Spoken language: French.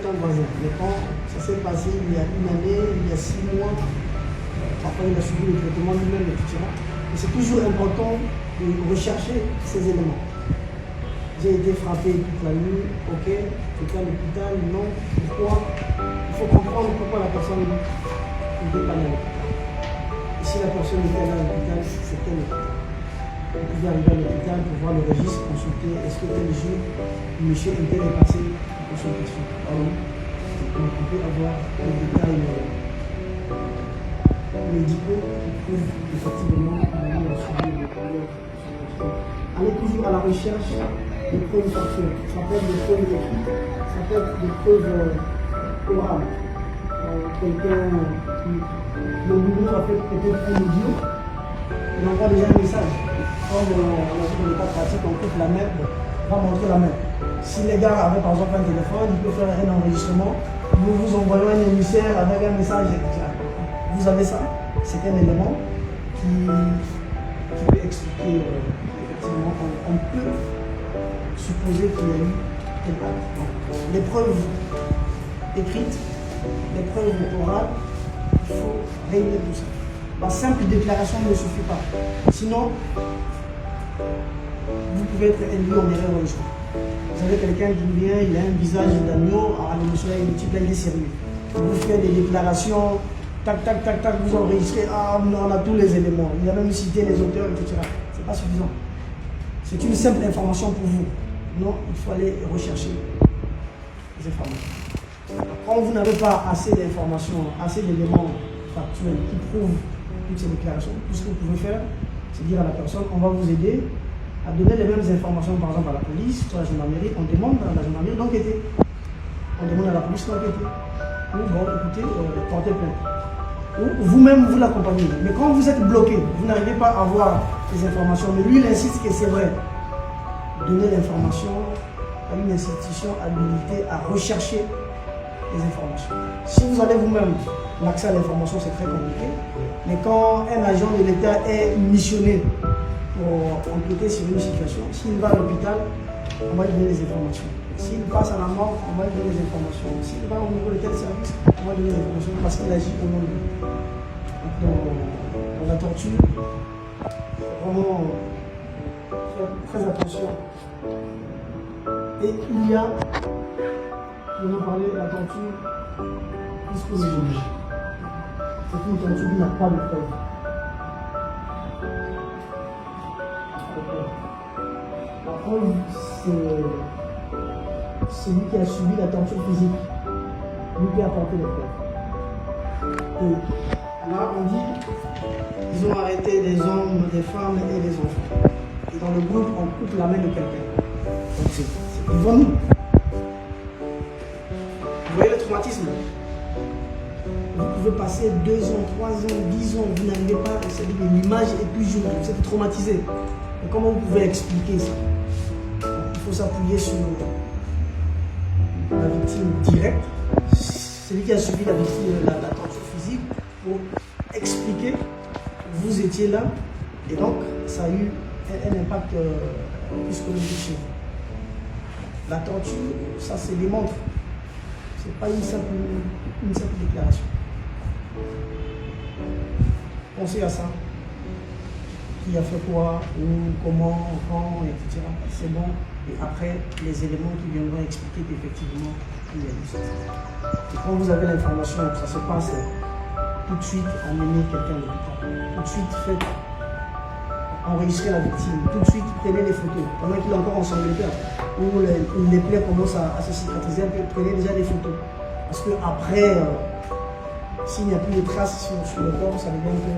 avec un voisin. Mais quand ça s'est passé il y a une année, il y a 6 mois, après il a suivi le traitement lui-même, etc. Et c'est toujours important de rechercher ces éléments. J'ai été frappé toute la nuit, ok, j'étais à l'hôpital, non, pourquoi? Il faut comprendre pourquoi la personne n'était pas là à l'hôpital. Et si la personne était là à l'hôpital, c'était l'hôpital. Vous pouvez arriver à l'hôpital pour voir le registre, consulter, est-ce que tel jour, monsieur était passé en consultation. Alors, donc on peut avoir les détails médicaux qui prouvent effectivement qu'il a eu un suivi de consultation. Allez toujours à la recherche des preuves factuelles. Ça peut être des preuves écrites, ça peut être des preuves orales. Quelqu'un qui, le boulot a fait peut-être un audio, il envoie déjà un message. Comme on a vu dans l'état pratique, on coupe la main, on va montrer la main. Si les gars avaient par exemple un téléphone, ils peuvent faire un enregistrement, nous vous envoyons un émissaire avec un message, etc. Vous avez ça, c'est un élément qui peut expliquer effectivement, on peut supposer qu'il y a eu tel acte. Les preuves écrites, les preuves orales, il faut réunir tout ça. La simple déclaration ne suffit pas. Sinon, vous pouvez être induit en erreur dans le choix. Vous avez quelqu'un qui vient, il a un visage d'agneau, le monsieur est type là, il est sérieux. Vous faites des déclarations, tac, tac, tac, tac, vous enregistrez, on a tous les éléments. Il a même cité les auteurs, etc. Ce n'est pas suffisant. C'est une simple information pour vous. Non, il faut aller rechercher les informations. Quand vous n'avez pas assez d'informations, assez d'éléments factuels qui prouvent toutes ces déclarations, tout ce que vous pouvez faire, c'est dire à la personne, on va vous aider à donner les mêmes informations, par exemple à la police, sur la gendarmerie, on demande à la gendarmerie d'enquêter. On demande à la police d'enquêter. Ou bon, écoutez, portez plainte. Ou vous-même, vous l'accompagnez. Mais quand vous êtes bloqué, vous n'arrivez pas à avoir les informations, mais lui, il insiste que c'est vrai. Donner l'information à une institution habilitée à rechercher les informations. Si vous avez vous-même l'accès à l'information, c'est très compliqué. Mais quand un agent de l'État est missionné pour enquêter sur une situation, s'il va à l'hôpital, on va lui donner les informations. S'il passe à la mort, on va lui donner les informations. S'il va au niveau de tel service, on va lui donner les informations parce qu'il agit au nom de lui. Dans la torture, vraiment faire très attention. Et il y a, on a parlé de la torture psychologique. C'est une torture qui n'a pas de preuve. La preuve, c'est celui qui a subi la torture physique, lui qui a apporté les preuves. Et là, on dit, ils ont arrêté des hommes, des femmes et des enfants. Et dans le groupe, on coupe la main de quelqu'un. Donc c'est devant nous. Vous voyez le traumatisme? Vous pouvez passer 2 ans, 3 ans, 10 ans, vous n'arrivez pas, c'est-à-dire que l'image est toujours, vous êtes traumatisé. Et comment vous pouvez expliquer ça? Il faut s'appuyer sur la victime directe, celui qui a subi la torture physique, pour expliquer que vous étiez là, et donc ça a eu un impact psychologique chez vous. La torture, ça se démontre. Ce n'est pas une simple déclaration. Pensez à ça. Qui a fait quoi, où, comment, quand, etc. C'est bon. Et après, les éléments qui viendront expliquer qu'effectivement, il y a eu ça. Et quand vous avez l'information, ça se passe tout de suite, emmenez quelqu'un de l'hôpital. Tout de suite, faites enregistrer la victime. Tout de suite, prenez des photos. Pendant qu'il est encore ensanglanté, où les plaies commencent à se cicatriser, prenez déjà des photos. Parce que après, s'il n'y a plus de traces sur le corps, ça devient un peu